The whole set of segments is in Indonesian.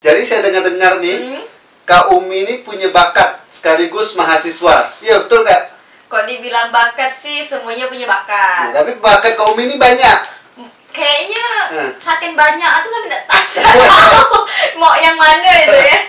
Jadi saya dengar-dengar nih, Kak Umi ini punya bakat sekaligus mahasiswa. Iya betul Kak? Kok dibilang bakat sih, semuanya punya bakat. Tapi bakat Kak Umi ini banyak. Kayaknya saking banyak aku sampai nggak tahu mau yang mana itu ya.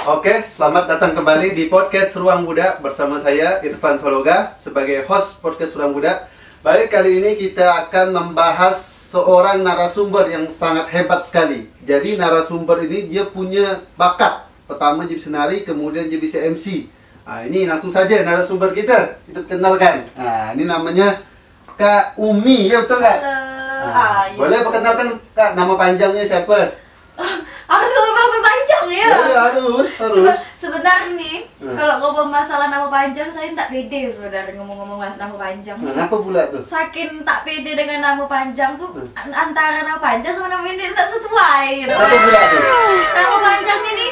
Oke, selamat datang kembali di podcast Ruang Budak bersama saya Irfan Fologa sebagai host podcast Ruang Budak. Baik, kali ini kita akan membahas seorang narasumber yang sangat hebat sekali. Jadi narasumber ini dia punya bakat. Pertama dia bisa nari, kemudian dia bisa MC. Nah, ini langsung saja narasumber kita kenalkan. Nah, ini namanya Kak Umi, ya betul Kak? Halo. Boleh perkenalkan Kak, nama panjangnya siapa? Harus ngomong panjang ya? Ya, harus. Sebenarnya nih, kalau ngomong masalah nama panjang, saya tak pede sebenarnya ngomong-ngomong nama panjang. Kenapa pula tuh? Saking tak pede dengan nama panjang tuh, antara nama panjang sama nama pendek tak sesuai gitu. Kenapa pula tuh? Nama panjangnya nih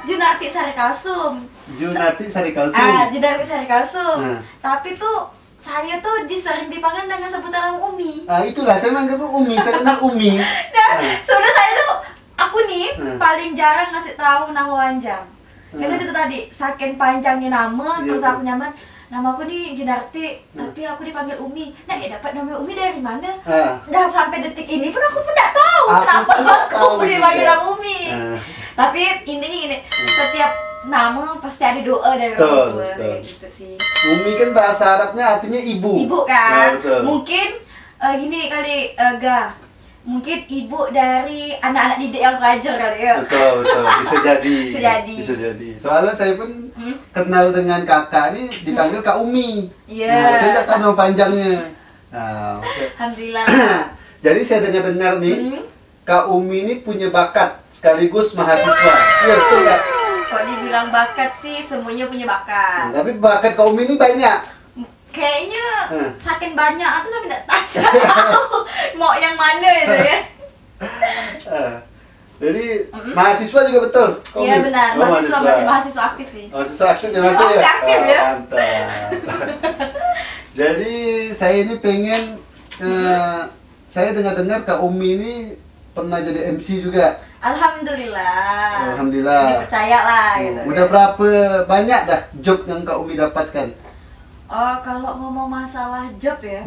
Junarti Sari Kalsum. Junarti Sari Kalsum. Junarti Sari Kalsum. Tapi tuh saya tuh sering dipanggil dengan sebutan nama Umi. Itulah saya manggil Umi, saya kenal Umi. Nah, sebenarnya saya tuh aku nih paling jarang ngasih tahu nama panjang. Karena itu tadi saking panjangnya nama, terus aku nyaman. Nama aku nih Junarti, tapi aku dipanggil Umi. Nah, dapat nama Umi dari mana? Udah sampai detik ini pun aku pun nggak tahu kenapa aku dipanggil nama Umi. Tapi intinya gini, setiap nama pasti ada doa dari orang tua, kayak gitu sih. Umi kan bahasa Arabnya artinya ibu. Ibu kan? Mungkin gini kali, mungkin ibu dari anak-anak didik yang pelajar kali ya. Betul, bisa jadi. Bisa jadi. Soalnya saya pun kenal dengan kakak ini dipanggil Kak Umi. Iya. Saya tidak tahu nama panjangnya. Alhamdulillah. Jadi saya dengar-dengar nih, Kak Umi ini punya bakat sekaligus mahasiswa. Iya betul Kak? Kok dibilang bakat sih, semuanya punya bakat. Tapi bakat Kak Umi ini banyak. Kayaknya saking banyak aku sampai nggak tahu mau yang mana itu ya. Jadi mahasiswa juga betul? Iya benar, mahasiswa aktif sih. Mahasiswa aktif ya Mas ya? Aktif ya. Mantap. Jadi saya ini pengen, saya dengar-dengar Kak Umi ini pernah jadi MC juga. Alhamdulillah. Alhamdulillah. Dipercaya lah gitu. Udah berapa banyak dah job yang Kak Umi dapatkan? Oh, kalau ngomong masalah job ya,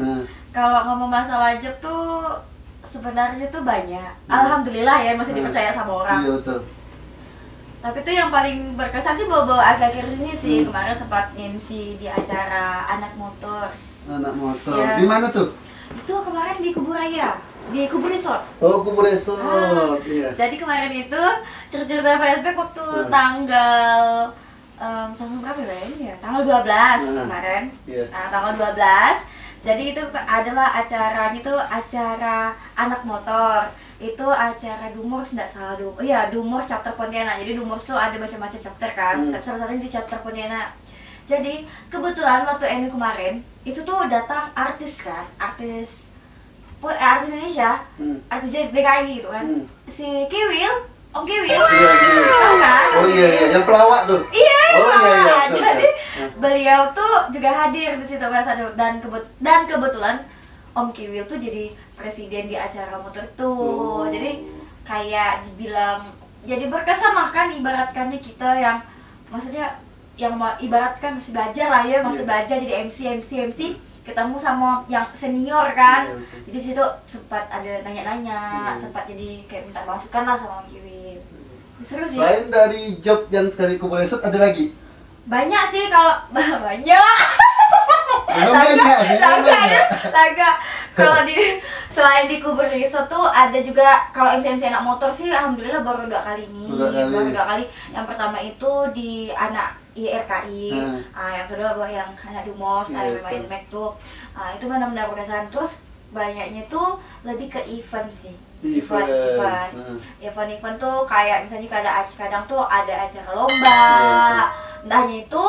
kalau ngomong masalah job tuh sebenarnya tuh banyak. Alhamdulillah ya masih dipercaya sama orang. Iya betul. Tapi tuh yang paling berkesan sih bawa-bawa akhir-akhir ini sih, kemarin sempat MC di acara anak motor. Anak motor. Ya. Di mana tuh? Itu kemarin di Kubu Raya, di Kubu Resort. Oh, Kubu Resort. Iya. Jadi kemarin itu cerita flashback waktu tanggal berapa ya ini ya? Tanggal 12 kemarin. Nah, tanggal 12. Jadi itu adalah acaranya tuh acara anak motor. Itu acara Dumors enggak salah dong. Iya, Dumors chapter Pontianak. Jadi Dumors tuh ada macam-macam chapter kan. Tapi salah satunya di chapter Pontianak. Jadi kebetulan waktu ini kemarin itu tuh datang artis kan, artis Indonesia, artis DKI gitu kan. Si Kiwil, Om Kiwil, tahu kan? Oh iya, yang pelawak tuh. Iya, iya. Jadi beliau tuh juga hadir di situ pada saat itu dan kebetulan Om Kiwil tuh jadi presiden di acara motor tuh. Jadi kayak dibilang jadi berkesan lah kan, ibaratkannya kita yang maksudnya yang ibaratkan masih belajar lah ya, masih belajar jadi MC ketemu sama yang senior kan. Jadi situ sempat ada nanya-nanya, sempat jadi kayak minta masukan lah sama Om Kiwil. Seru sih. Selain dari job yang dari Kubu Resort ada lagi? Banyak sih kalau banyak. Laga. Kalau selain di Kubu Resort tuh ada juga kalau MC anak motor sih alhamdulillah baru 2 kali ini. Baru 2 kali. Yang pertama itu di anak IRKI, yang kedua yang anak Dumors, ada main Mac tuh. Itu benar-benar berkesan. Terus banyaknya tuh lebih ke event sih. Event tuh kayak misalnya kadang tuh ada acara lomba, entahnya itu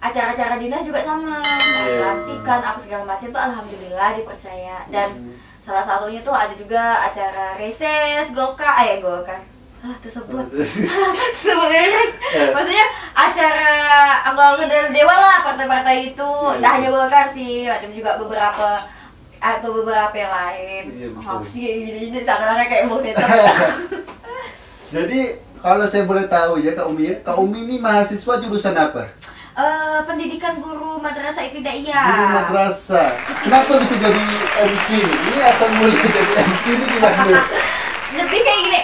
acara-acara dinas juga sama, pelantikan apa segala macam tuh alhamdulillah dipercaya. Dan salah satunya tuh ada juga acara reses Golkar tersebut sebenarnya maksudnya acara anggota dari Dewa lah, partai-partai itu. Nggak hanya Golkar sih, macam juga beberapa atau beberapa yang lain. Sih gini seakan-akan kayak mau setan. Jadi kalau saya boleh tahu ya Kak Umi, Kak Umi ini mahasiswa jurusan apa? Pendidikan guru madrasah ibtidaiyah. Guru madrasah. Kenapa bisa jadi MC? Ini asal mula jadi MC ini gimana? Lebih kayak gini.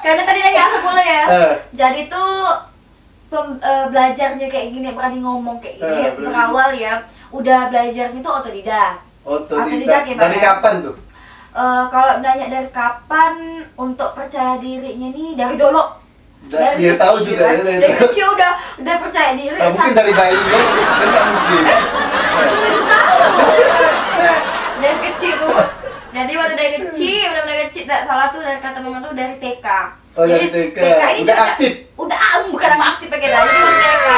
Karena tadi nanya asal mula ya. Jadi tuh belajarnya kayak gini, berani ngomong kayak gini. Berawal ya, udah belajarnya tuh otodidak. Otodidak ya, dari kapan tuh? Kalau nanya dari kapan, untuk percaya dirinya nih dari dulu. Dia tahu juga kan? Dari kecil udah percaya diri. Mungkin dari bayi kan nggak mungkin. Dari kecil tuh. Jadi waktu dari kecil, benar-benar kecil, salah tuh dari kata mama tuh dari TK. Oh dari TK. TK ini udah aktif. Bukan nama aktif pakai lagi, jadi TK.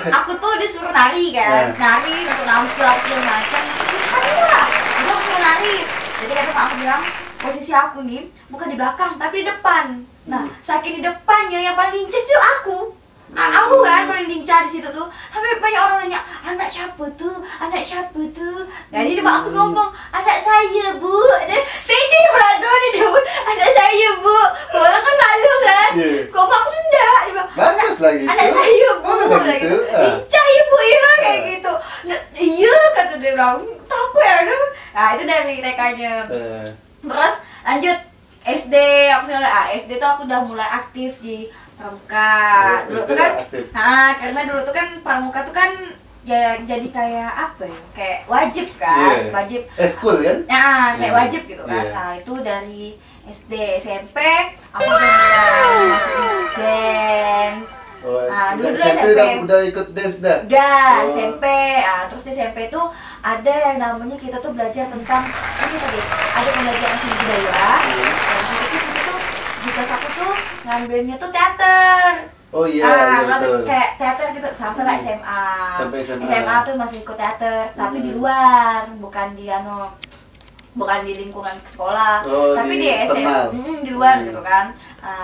Aku tuh disuruh nari kan, nari untuk nampil apa segala macam. Hari lah, udah aku suruh nari. Jadi kata mak aku bilang, posisi aku nih bukan di belakang tapi di depan. Nah, saking di depannya yang paling lincah itu aku. Aku kan paling lincah di situ tuh. Sampai banyak orang nanya, anak siapa tuh? Anak siapa tuh? Jadi mak aku ngomong, anak saya bu. Dan pede pula tuh dia anak saya bu. Orang kan malu kan? Kok mak aku tuh enggak. Dia bilang, bagus lagi. Anak saya bu. Gitu. Lincah ya bu ya kayak gitu. Iya kata dia bilang, apa ya? Nah itu dari TK-nya. Terus lanjut SD, aku sekarang SD tuh aku udah mulai aktif di pramuka. Dulu tuh kan, karena dulu tuh kan pramuka tuh kan ya jadi kayak apa ya? Kayak wajib kan, wajib. School kan? Nah, kayak wajib gitu kan. Nah itu dari SD, SMP aku udah mulai masuk dance. Nah, dulu SMP udah ikut dance dah? Udah, SMP. Nah, terus di SMP tuh ada yang namanya kita tuh belajar tentang ini tadi, ada pembelajaran seni budaya. Dan itu tuh di kelas aku tuh ngambilnya tuh teater. Oh iya, betul. Kayak teater gitu sampai lah SMA. Sampai SMA. SMA tuh masih ikut teater, tapi di luar, bukan di bukan di lingkungan sekolah, tapi di SMA, di luar gitu kan.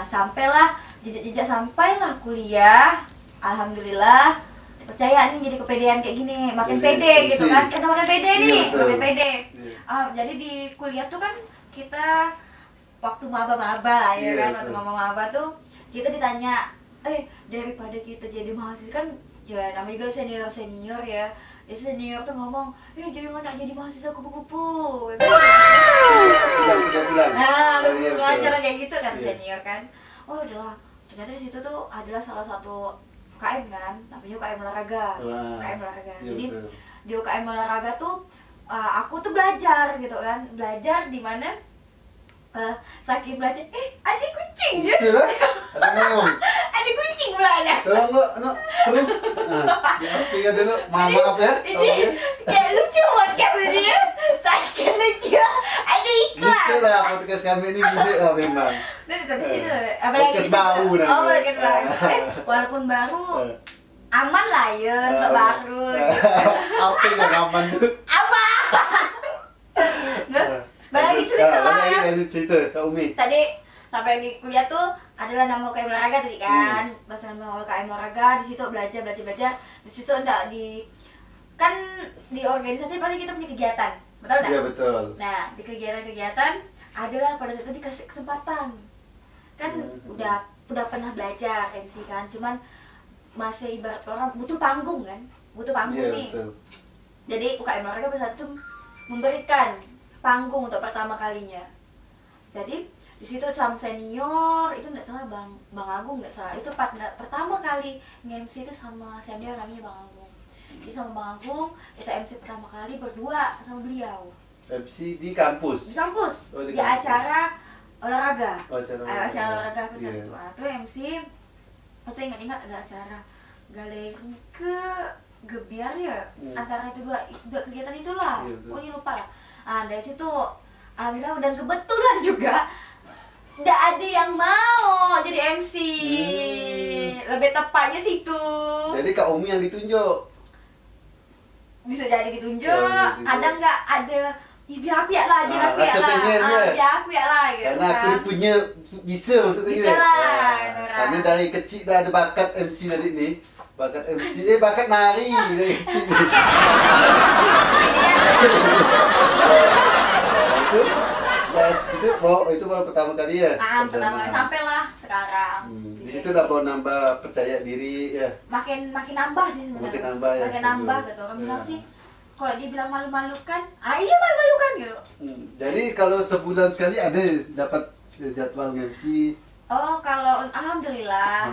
Sampailah jejak-jejak sampailah kuliah, alhamdulillah percaya nih jadi kepedean kayak gini, makin pede gitu kan, karena makin pede nih, makin pede. Jadi di kuliah tuh kan kita waktu maba-maba ya kan, waktu maba-maba tuh kita ditanya, daripada kita jadi mahasiswa kan, ya namanya juga senior ya. Senior tuh ngomong, jangan nak jadi mahasiswa kupu-kupu. Nah, ngajar kayak gitu kan senior kan. Oh udahlah, ternyata di situ tuh adalah salah satu UKM kan, namanya UKM olahraga. UKM olahraga. Jadi di UKM olahraga tuh aku tuh belajar gitu kan, belajar di mana saking belajar, ada kucing ya. Ada kucing pula ada. Tolong ya dulu, maaf ya. Kayak lucu banget kayak dia. Saking lucu. Ada iklan. Itulah podcast kami ini gede lah memang. Dari situ, apalagi baru namanya. Oh, podcast baru. Walaupun baru, aman lah ya untuk baru. Apa yang aman tuh? Apa? Bagi cerita lah ya. Cerita, Kak Umi. Tadi sampai di kuliah tuh adalah nama UKM olahraga tadi kan, bahasa nama UKM olahraga. Di situ belajar. Di situ enggak kan di organisasi pasti kita punya kegiatan, betul enggak? Iya betul. Nah di kegiatan adalah pada saat itu dikasih kesempatan kan, udah pernah belajar MC kan, cuman masih ibarat orang butuh panggung kan, nih. Betul. Jadi UKM olahraga pada saat itu memberikan panggung untuk pertama kalinya. Jadi di situ sama senior itu nggak salah Bang Agung, nggak salah itu pertama kali nge-MC itu sama senior namanya Bang Agung. Jadi sama Bang Agung kita MC pertama kali berdua sama beliau. MC di kampus. Di kampus. Di kampus. Acara olahraga. Acara olahraga apa sih itu? Itu MC itu ingat ada acara galeri ke Gebiar ya, antara itu dua kegiatan itulah. Pokoknya lupa lah. Dari situ alhamdulillah, dan kebetulan juga nggak ada yang mau jadi MC. Lebih tepatnya situ. Jadi Kak Umi yang ditunjuk. Bisa jadi ditunjuk, ada nggak ada. Biar aku ya lah, biar aku ya lah gitu. Karena aku punya bisa maksudnya. Bisa lah. Karena dari kecil dah ada bakat MC tadi nih. Bakat MC, bakat nari dari kecil. Itu baru pertama kali ya? Pertama sampailah sekarang. Di situ udah baru nambah percaya diri ya? Makin nambah sih sebenarnya. Makin nambah ya? Makin nambah gitu. Orang bilang sih, kalau dia bilang malu-malukan, iya malu-malukan gitu. Jadi kalau sebulan sekali ada dapat jadwal MC? Oh, kalau alhamdulillah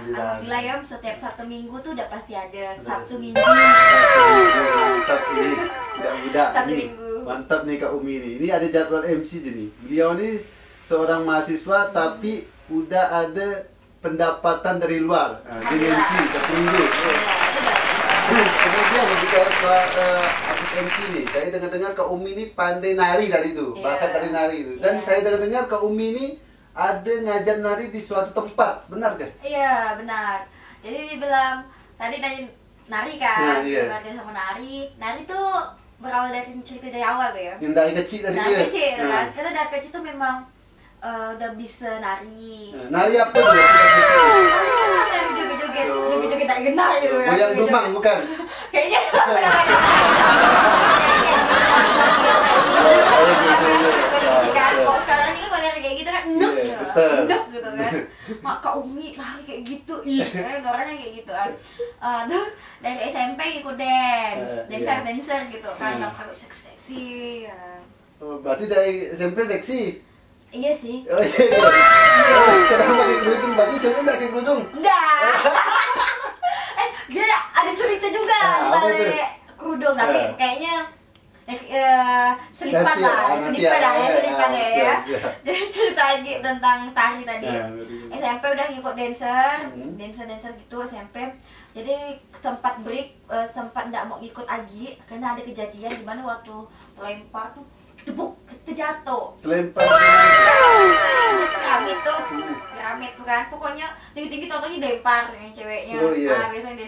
ya setiap Sabtu Minggu tuh udah pasti ada. Sabtu Minggu. Mantap ini, tidak mudah. Sabtu Minggu. Mantap nih Kak Umi nih. Ini ada jadwal MC jadi. Beliau ini seorang mahasiswa tapi udah ada pendapatan dari luar. Jadi MC Sabtu Minggu. Kemudian bicara soal artis MC nih, saya dengar-dengar Kak Umi ini pandai nari tadi itu, bakat dari nari itu. Dan saya dengar-dengar Kak Umi ini ada ngajar nari di suatu tempat, benar kan? Iya, benar. Jadi dibilang tadi nari kan, ngajar sama nari. Nari tuh berawal dari cerita dari awal tuh ya. Yang dari kecil tadi dari kecil kan, karena dari kecil tuh memang udah bisa nari. Nari apa tuh? Nari joget-joget tak kenal gitu ya. Goyang dumang bukan? Kayaknya kalau sekarang ini kan kayak gitu kan endek gitu kan. Mak Kak Umi lari kayak gitu. Orangnya kayak gitu kan. Tuh dari SMP ikut dancer gitu kan, yang seksi ya. Berarti dari SMP seksi? Iya sih. Oh iya. Sekarang pakai kerudung, berarti SMP enggak pakai kerudung? Enggak. Dia ada cerita juga di balik kerudung, tapi kayaknya selipan ya. Jadi cerita lagi tentang tari tadi. SMP udah ngikut dancer gitu SMP. Jadi sempat break, sempat nggak mau ngikut lagi karena ada kejadian di mana waktu lempar tuh debuk terjatuh. Lempar. Piramid tuh kan. Pokoknya tinggi-tinggi contohnya dilempar yang ceweknya. Biasanya.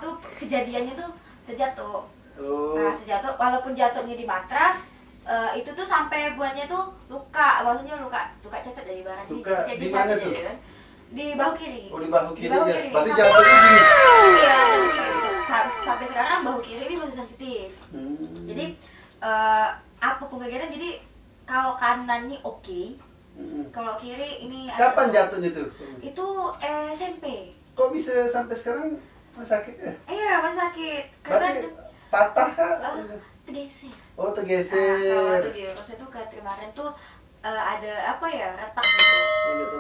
Tuh kejadiannya tuh terjatuh. Terjatuh, walaupun jatuhnya di matras, itu tuh sampai buatnya tuh luka, maksudnya luka cacat dari barat. Luka di mana tuh? Di bahu kiri. Oh, di bahu kiri ya. Berarti jatuhnya gini. Iya, sampai sekarang bahu kiri ini masih sensitif. Jadi apapun kegiatan, jadi kalau kanan ini oke, kalau kiri ini. Kapan jatuhnya tuh? Itu SMP. Kok bisa sampai sekarang masih sakit ya? Iya, masih sakit. Berarti patah kah? Tergeser. Oh, tergeser. Kalau waktu di Rose itu kemarin tuh ada apa ya, retak gitu.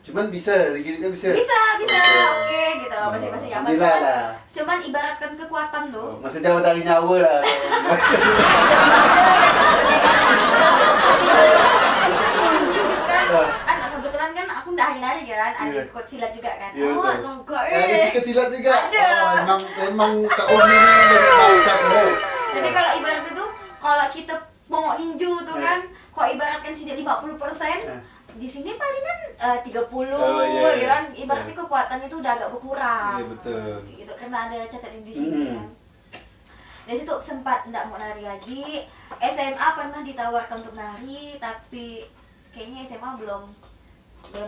Cuman bisa, digigitnya bisa? Bisa, oke gitu, masih nyaman. Cuman ibaratkan kekuatan tuh. Masih jauh dari nyawa lah. Kebetulan kan aku nggak hanya nari kan, ada ikut silat juga kan. Ada sikit silat juga? Ada. Emang Kak Umi ini banyak bakat loh. Jadi kalau ibarat itu, kalau kita mau ninju tuh kan, kalau ibaratkan sih 50%, di sini palingan 30 ya kan, ibaratnya kekuatan itu udah agak berkurang. Iya betul. Gitu, karena ada catatan di sini kan. Dari situ sempat nggak mau nari lagi. SMA pernah ditawarkan untuk nari, tapi kayaknya SMA belum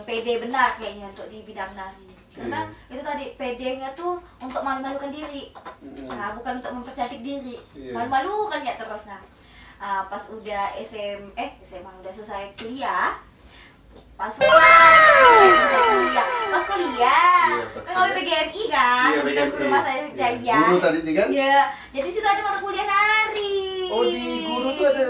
pede benar kayaknya untuk di bidang nari. Karena itu tadi pedenya tuh untuk malu-malukan diri, bukan untuk mempercantik diri. Malu-malukan ya terus. Pas udah SMA udah selesai kuliah, pas kuliah kan kalau PGMI kan, guru masa jaya. Guru tadi nih kan? Iya, jadi situ ada mata kuliah nari. Oh, di guru tuh ada.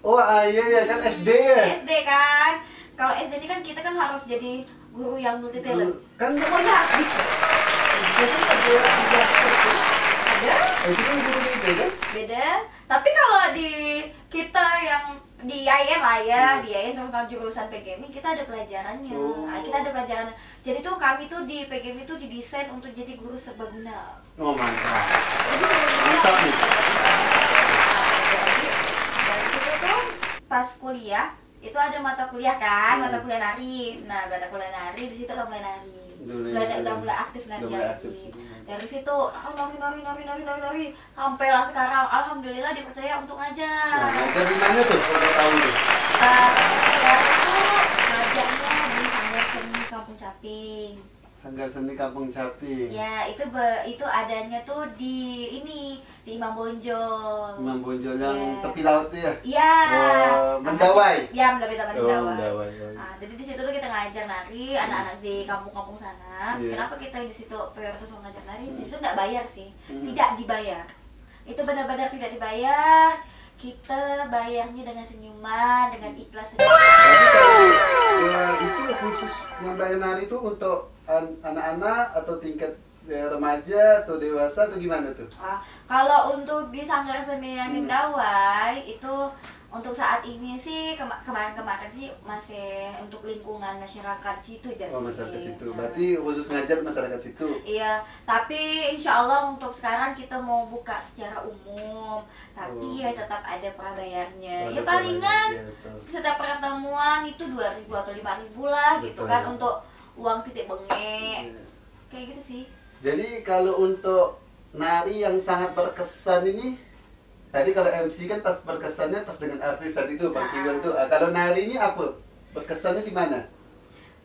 Oh iya kan SD ya? SD kan. Kalau SD ini kan kita kan harus jadi guru yang multi talent. Kan semuanya harus bisa. Jadi ada. Itu kan guru beda kan? Beda. Tapi kalau di kita yang di IAIN lah ya, di IAIN terus kalau jurusan PGMI kita ada pelajarannya. Kita ada pelajaran. Jadi tuh kami tuh di PGMI tuh didesain untuk jadi guru serbaguna. Oh mantap. Jadi mantap nih. Dari situ tuh pas kuliah itu ada mata kuliah kan, mata kuliah nari. Nah, mata kuliah nari di situ udah mulai nari. Udah mulai aktif nari lagi. Dari situ nari sampailah sekarang alhamdulillah dipercaya untuk ngajar. Ngajar di mana tuh? Kalau tahu tuh. Sekarang tuh ngajarnya di Sanggar Seni Kampung Caping. Sanggar Seni Kampung Caping. Ya, itu adanya tuh di ini, di Imam Bonjol. Imam Bonjol yang ya. tepi laut tuh ya? Iya. Mendawai. Ya, Mendawai. Mendawai. Nah, jadi di situ tuh kita ngajar nari anak-anak di kampung-kampung sana. Kenapa kita di situ prioritas ngajar nari? Di situ nggak bayar sih, tidak dibayar. Itu benar-benar tidak dibayar. Kita bayarnya dengan senyuman, dengan ikhlas. Itu khusus yang belajar nari itu untuk anak-anak atau tingkat remaja atau dewasa atau gimana tuh? Kalau untuk di Sanggar Seni yang di Mendawai itu untuk saat ini sih kemarin-kemarin sih masih untuk lingkungan masyarakat situ aja sih. Oh, masyarakat situ. Berarti khusus ngajar masyarakat situ. Iya, tapi insya Allah untuk sekarang kita mau buka secara umum. Tapi ya tetap ada prabayarnya. Ya palingan setiap pertemuan itu 2.000 atau 5.000 lah gitu kan untuk uang titik bengek. Kayak gitu sih. Jadi kalau untuk nari yang sangat berkesan ini, tadi kalau MC kan pas berkesannya pas dengan artis tadi itu Bang Kiwan tuh. Kalau nari ini apa? Berkesannya di mana?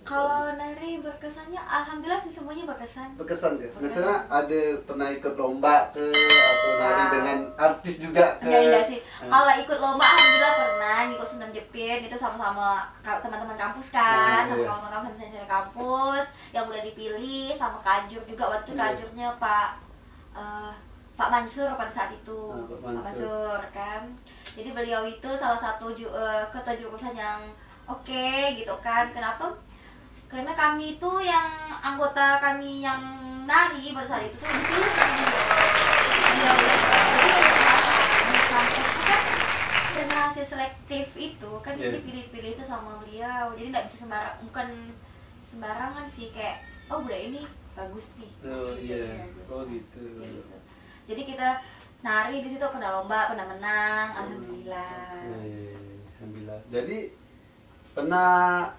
Kalau nari berkesannya alhamdulillah sih semuanya berkesan. Berkesan ya. Misalnya ada pernah ikut lomba ke atau nari dengan artis juga ke? Enggak sih. Kalau ikut lomba alhamdulillah pernah ikut senam jepit itu sama-sama teman-teman kampus kan, sama kawan-kawan teman-teman kampus yang udah dipilih sama Kajur juga waktu Kajurnya Pak Mansur pada saat itu. Pak Mansur kan. Jadi beliau itu salah satu ketua jurusan yang oke gitu kan. Kenapa? Karena kami itu yang anggota kami yang nari pada saat itu tuh dipilih sama beliau. Di kampus itu kan karena hasil selektif itu kan jadi pilih-pilih itu sama beliau. Jadi nggak bisa bukan sembarangan sih kayak udah ini bagus nih. Oh iya. Oh gitu. Jadi kita nari di situ pernah lomba, pernah menang, alhamdulillah. Alhamdulillah. Jadi pernah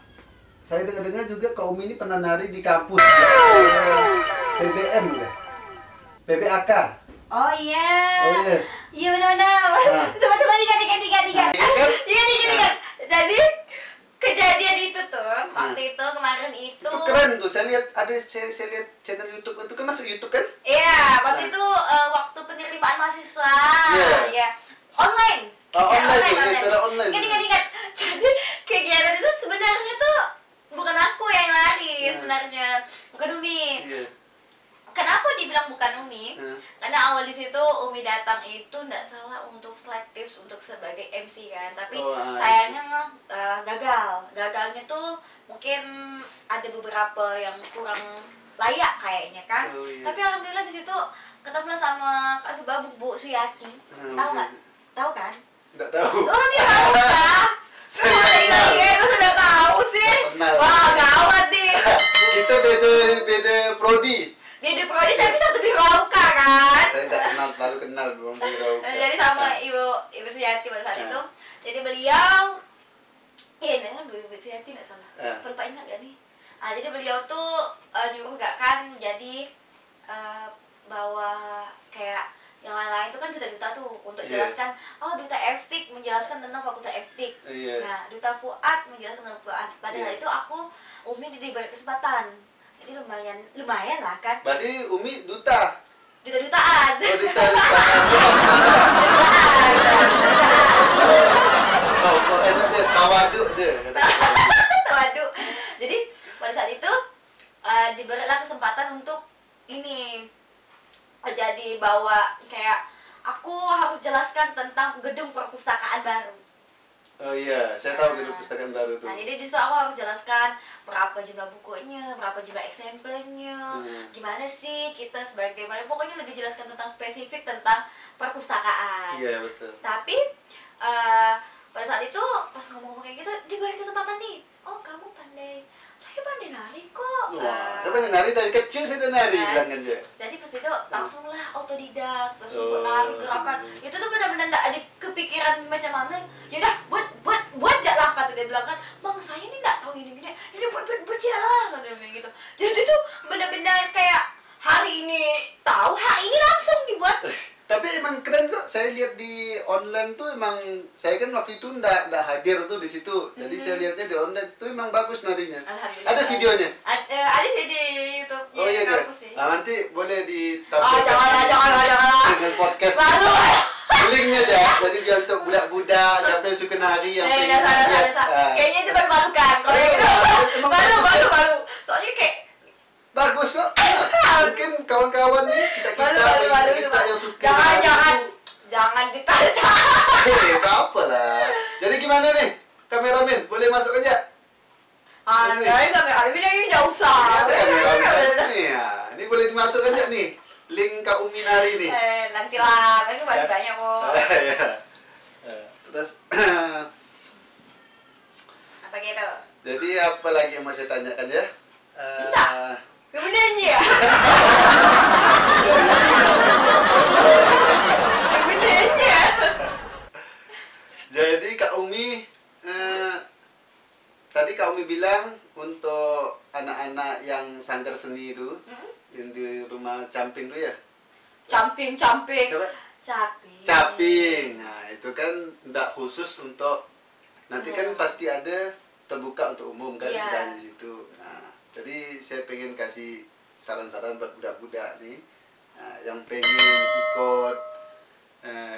saya dengar juga Kak Umi ini pernah nari di kampus PBM ya? PBAK. Oh iya. Oh iya. Iya benar-benar. Coba ingat. Jadi kejadian itu tuh waktu itu kemarin itu keren tuh. Saya lihat channel YouTube itu kan masuk YouTube kan? Iya, waktu itu waktu penerimaan mahasiswa. Ya. Online. Online. Secara online. Ingat. Jadi kegiatan itu sebenarnya tuh bukan aku yang lari sebenarnya, bukan Umi. Kenapa dibilang bukan Umi? Karena awal di situ Umi datang itu nggak salah untuk selektif untuk sebagai MC kan, tapi sayangnya gagal. Gagalnya tuh mungkin ada beberapa yang kurang layak kayaknya kan. Tapi alhamdulillah di situ ketemu sama Kak Sebabu, Bu Suyati. Tahu nggak? Tahu kan? Nggak tahu. Oh dia tahu kan? Saya sudah tahu sih. Wah gawat nih. Kita beda prodi. Beda prodi tapi satu birauka kan? Saya tidak terlalu kenal belum birauka. Jadi sama Ibu Suyati pada saat itu. Jadi beliau, Bu Suyati nggak salah. Lupa ingat gak nih? Jadi beliau tuh nyuruh gak kan? Jadi bawa kayak yang lain-lain itu kan duta-duta tuh untuk jelaskan, duta FTIK menjelaskan tentang fakultas FTIK. Nah, duta Fuad menjelaskan tentang Fuad. Padahal itu Umi diberi kesempatan. Jadi lumayan lah kan. Berarti Umi duta. Duta-dutaan. Oh, duta-dutaan. So, enak deh, tawaduk deh. Tawaduk. Jadi pada saat itu diberilah kesempatan untuk ini. Jadi bawa kayak aku harus jelaskan tentang gedung perpustakaan baru. Oh iya, saya tahu gedung perpustakaan baru tuh. Nah, jadi di situ aku harus jelaskan berapa jumlah bukunya, berapa jumlah eksemplernya, gimana sih kita sebagai pokoknya lebih jelaskan tentang spesifik tentang perpustakaan. Iya, betul. Tapi pada saat itu pas ngomong-ngomong kayak gitu diberi kesempatan nih. Oh, kamu pandai. Saya pandai nari kok. Wah, saya pandai nari dari kecil, saya udah nari bilangan dia. Jadi pas itu langsung lah autodidak, langsung nari gerakan. Itu tuh benar-benar enggak ada kepikiran macam mana. Ya udah buat aja lah kata dia bilang kan. Mang saya ini enggak tahu ini. Ini buat aja lah kata dia bilang gitu. Jadi tuh benar-benar kayak hari ini tahu, hari ini langsung dibuat. Tapi emang keren tuh saya lihat di online tuh emang, saya kan waktu itu ndak hadir tuh di situ. Jadi saya lihatnya di online tuh emang bagus narinya. Ada videonya? Ada sih di YouTube. Oh iya kan? Nanti boleh ditampilkan. Oh janganlah. Dengan podcast. Baru. Linknya aja. Jadi biar untuk budak-budak siapa yang suka nari yang pengen lihat. Kayaknya itu baru kan. Kalau itu baru. Soalnya kayak bagus kok. Mungkin kawan-kawan nih kita yang suka. Jangan ditanya. Apa lah. Jadi gimana nih? Kameramen, boleh masuk aja? Kameramen ini enggak usah. Ini boleh dimasuk aja nih. Link Kak Umi nari nih. Nantilah, lagi masih banyak kok. Terus apa gitu? jadi apa lagi yang mau saya tanyakan ya? Minta. Kemudian ya. Jadi Kak Umi, tadi Kak Umi bilang untuk anak-anak yang sanggar seni itu, yang di rumah Camping tuh ya? Camping. Coba? Caping. Nah itu kan tidak khusus untuk, nanti kan pasti ada terbuka untuk umum kan, dari situ. Nah, jadi saya pengen kasih saran-saran buat budak-budak nih, yang pengen ikut,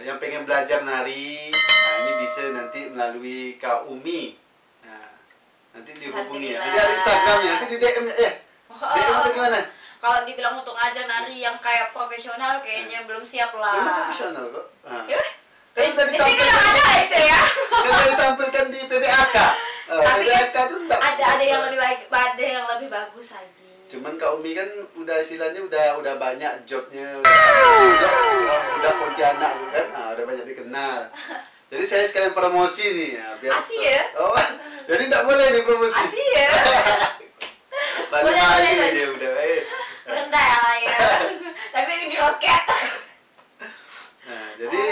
yang pengen belajar nari. Nah ini bisa nanti melalui Kak Umi. Nah, nanti dihubungi ya. Nanti ada Instagramnya, nanti di DM ya. DM atau gimana? Kalau dibilang untuk ngajar nari yang kayak profesional kayaknya belum siap lah. Belum profesional kok. Kan udah ada itu ya. Kan udah ditampilkan di PBAK. PBAK tuh enggak. Ada yang lebih baik, ada yang lebih bagus lagi. Cuman Kak Umi kan udah istilahnya udah banyak jobnya, udah Pontianak juga kan, udah banyak dikenal. Jadi saya sekalian promosi nih ya, biar. Asih ya? Oh, jadi nggak boleh nih promosi. Asih ya? Boleh dia udah. Rendah ya. Tapi ini di roket. Nah, jadi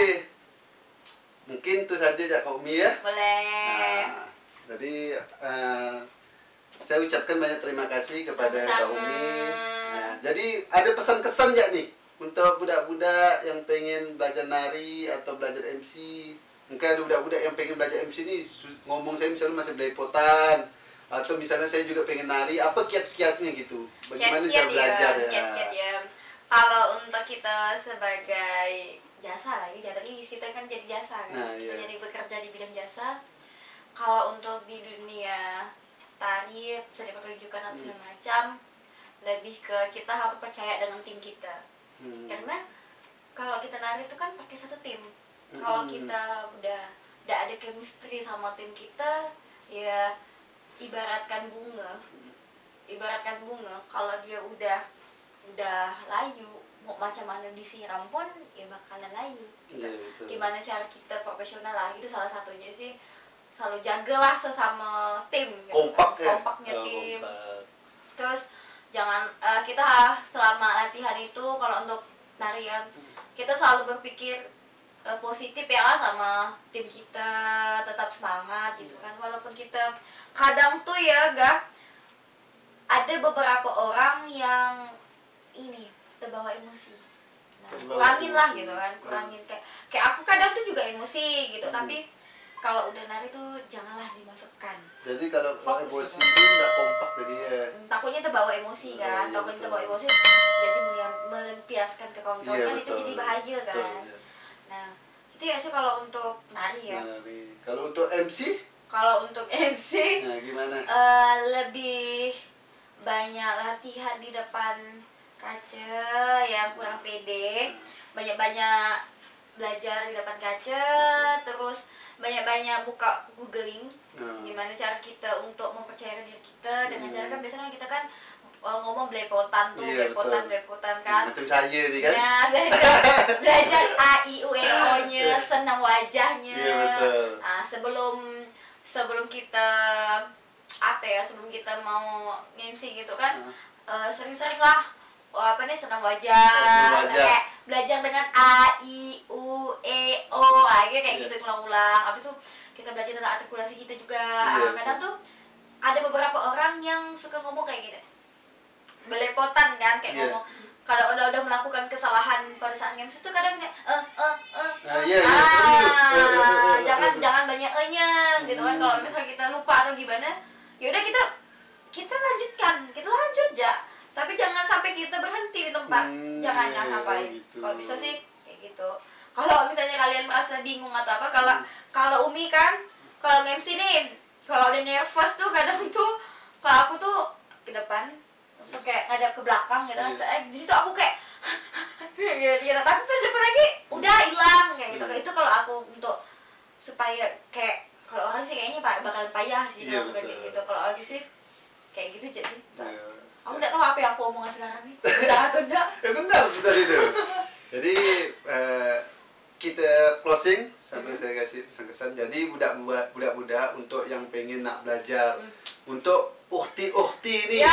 mungkin itu saja ya Kak Umi ya. Boleh. Nah, jadi saya ucapkan banyak terima kasih kepada Kak Umi. Nah, jadi ada pesan-kesan ya nih untuk budak-budak yang pengen belajar nari atau belajar MC. Mungkin ada budak-budak yang pengen belajar MC nih, ngomong saya misalnya masih belepotan, atau misalnya saya juga pengen nari, apa kiat-kiatnya gitu? Bagaimana cara belajar ya? Kiat-kiat ya. Kalau untuk kita sebagai jasa lagi, jadi kita kan jadi jasa kan. Nah, kita jadi bekerja di bidang jasa. Kalau untuk di dunia tari, seni pertunjukan atau segala macam, lebih ke kita harus percaya dengan tim kita. Karena kalau kita nari itu kan pakai satu tim. Kalau kita udah ada chemistry sama tim kita, ya ibaratkan bunga. Kalau dia udah layu, mau macam mana disiram pun ya bakalan layu. Gimana cara kita profesional lah, itu salah satunya sih. Selalu jagalah sesama tim, kompaknya tim. Terus jangan kita selama latihan itu, kalau untuk tarian kita selalu berpikir positif ya lah sama tim kita, tetap semangat gitu kan. Walaupun kita kadang tuh ya ada beberapa orang yang ini terbawa emosi. Nah, kurangin lah gitu kan, kayak aku kadang tuh juga emosi gitu, tapi kalau udah nari tuh janganlah dimasukkan. Jadi kalau emosi gitu. itu nggak kompak jadi ya. Takutnya terbawa emosi kan, takutnya terbawa emosi jadi melampiaskan ke kawan-kawan kan, itu jadi bahaya kan. Nah, itu ya sih kalau untuk nari ya. Kalau untuk MC? Kalau untuk MC, nah, gimana? Lebih banyak latihan di depan kaca yang kurang pede, banyak-banyak belajar di depan kaca, terus banyak-banyak buka googling gimana cara kita untuk mempercayakan diri kita dengan cara kan biasanya kita kan ngomong belepotan tuh, belepotan kan, macam saya nih kan ya, belajar A I U E O nya, senam wajahnya. Nah, sebelum kita sebelum kita mau MC gitu kan, sering-sering lah senam wajah. Kayak belajar dengan A I U E O kayak gitu ulang-ulang. Habis itu kita belajar tentang artikulasi kita juga. Kadang tuh ada beberapa orang yang suka ngomong kayak gitu, belepotan kan, kayak ngomong kalau udah melakukan kesalahan pada saat MC tuh kadang jangan banyak e-nya gitu kan. Kalau misalnya kita lupa atau gimana, ya udah kita lanjut aja, tapi jangan sampai kita berhenti di tempat. Jangan sampai gitu. Kalau bisa sih kayak gitu. Kalau misalnya kalian merasa bingung atau apa, kalau Umi kan kalau MC nih, kalau udah nervous tuh kadang tuh kalau aku tuh ke depan terus kayak ngadap ke belakang gitu kan. Di situ aku kayak gitu, tapi pada depan lagi udah hilang kayak gitu. Itu kalau aku untuk supaya kayak, kalau orang sih kayaknya bakalan payah sih kalau kayak gitu. Kalau aku sih kayak gitu jadi. Aku nggak tahu apa yang aku omongin sekarang nih. Udah atau enggak? Bentar itu. Jadi kita closing sambil saya kasih pesan-kesan. Jadi budak-budak untuk yang pengen nak belajar, untuk ukti nih,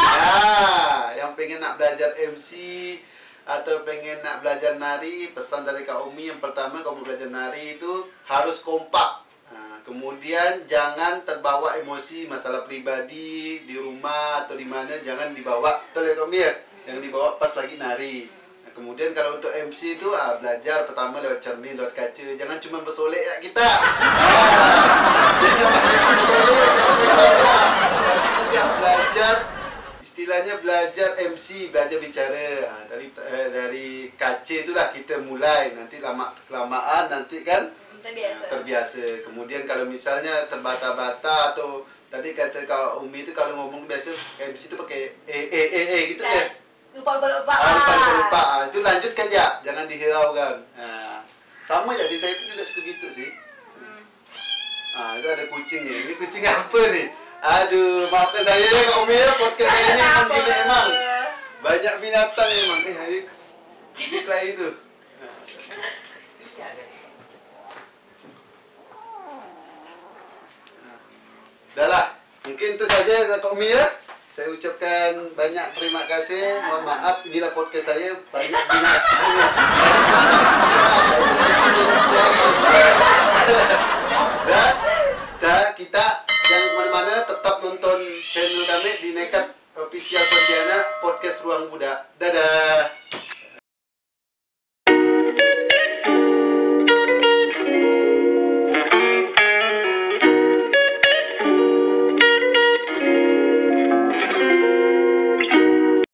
yang pengen nak belajar MC atau pengen nak belajar nari, pesan dari Kak Umi yang pertama, kalau mau belajar nari itu harus kompak. Kemudian jangan terbawa emosi masalah pribadi di rumah atau di mana, jangan dibawa, betul ya Kak Umi ya? Yang dibawa pas lagi nari. Kemudian kalau untuk MC itu belajar pertama lewat cermin, lewat kaca, jangan cuma bersolek ya kita. Jangan bersolek, tapi juga belajar, istilahnya belajar MC, belajar bicara. Dari kaca itulah kita mulai, nanti lama-kelamaan nanti kan terbiasa. Kemudian kalau misalnya terbata-bata atau tadi kata Kak Umi itu kalau ngomong biasa MC itu pakai gitu ya. Lupa. Itu lanjutkan ya, jangan dihiraukan. Sama aja sih, saya juga suka gitu sih. Itu ada kucing nih. Ini kucing apa nih? Aduh, maafkan saya ya Kak Umi ya, podcast saya ini emang gini emang. Banyak binatang emang. Ini kayak itu. Udahlah, mungkin itu saja Kak Umi ya. Saya ucapkan banyak terima kasih. Mohon maaf, inilah podcast saya banyak binatang. Dan kita jangan kemana-mana, tetap nonton channel kami di Nekat Official Pontianak Podcast Ruang Budak. Dadah.